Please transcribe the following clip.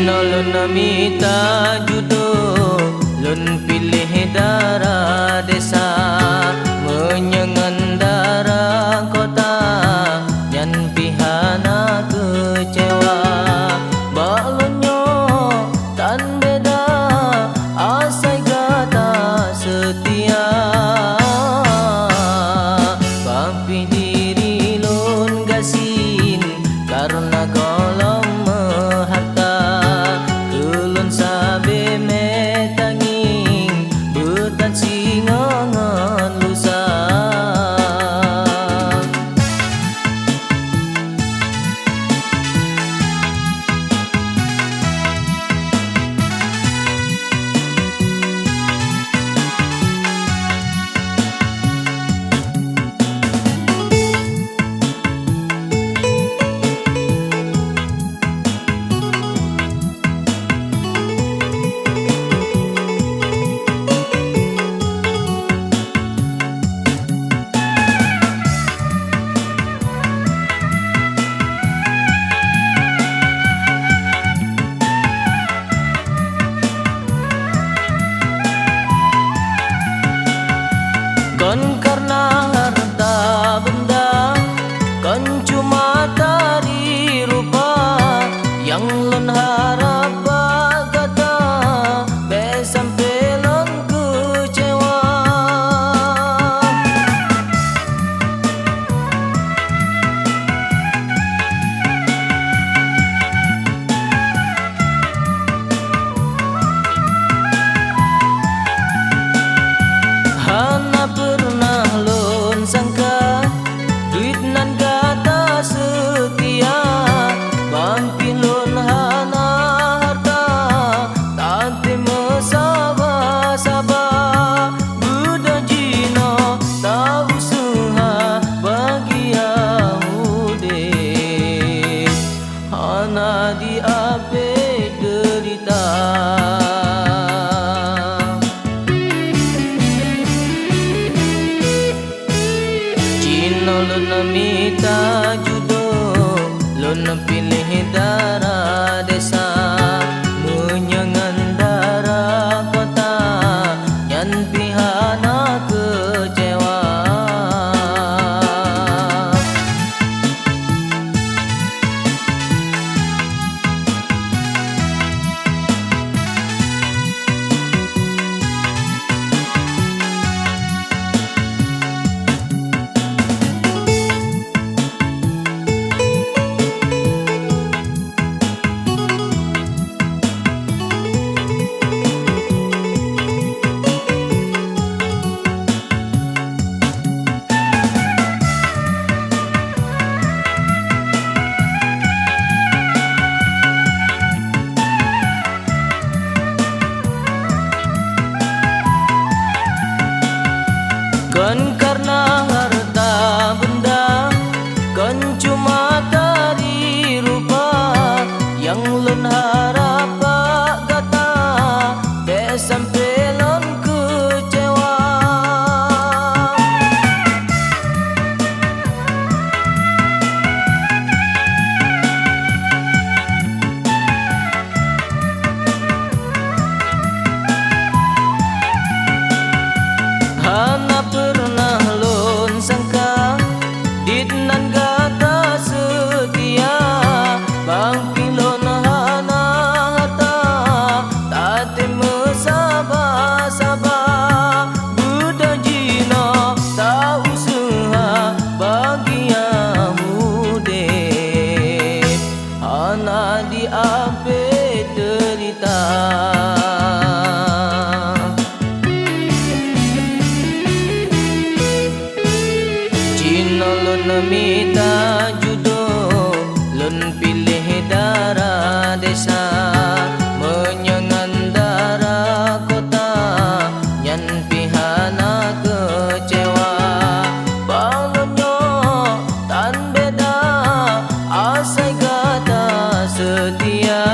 Cina lun minta jodoh, lun pilih darah desa, menyengan darah kota, yang pihana kecewa. Balonyo tan beda, asai gata setia. Papi diri lun gasin, karena golong harta. Kulun sabe metanging, betan singongan lusa. Kon karena harta benda, kon cuma tari rupa, yang lon harap bagata, be sampai lon kecewa. Hana pernah lon sangka, duit nan gata setia, bampi lon hana harta, tante mesaba-saba. Budak jino tak usaha bagi Yahudi, hana diape derita. Lun minta jodoh, lun pilih darah desa, menyengan darah kota, yang pihana kecewa. Kon karena harta benda, kon cuma tari rupa, yang lon harap gata, be sampai lon kecewa. Hana pernah lon sangka, dit nan gata setia, bangpi lon hana harta, tate mesaba-saba. Budak jino tak usaha bagi Yahudi, hana diape derita. Cina lun minta jodoh, lun pilih darah desa, menyengan darah kota, yang pihana kecewa. Balonyo tan beda, asai gata setia.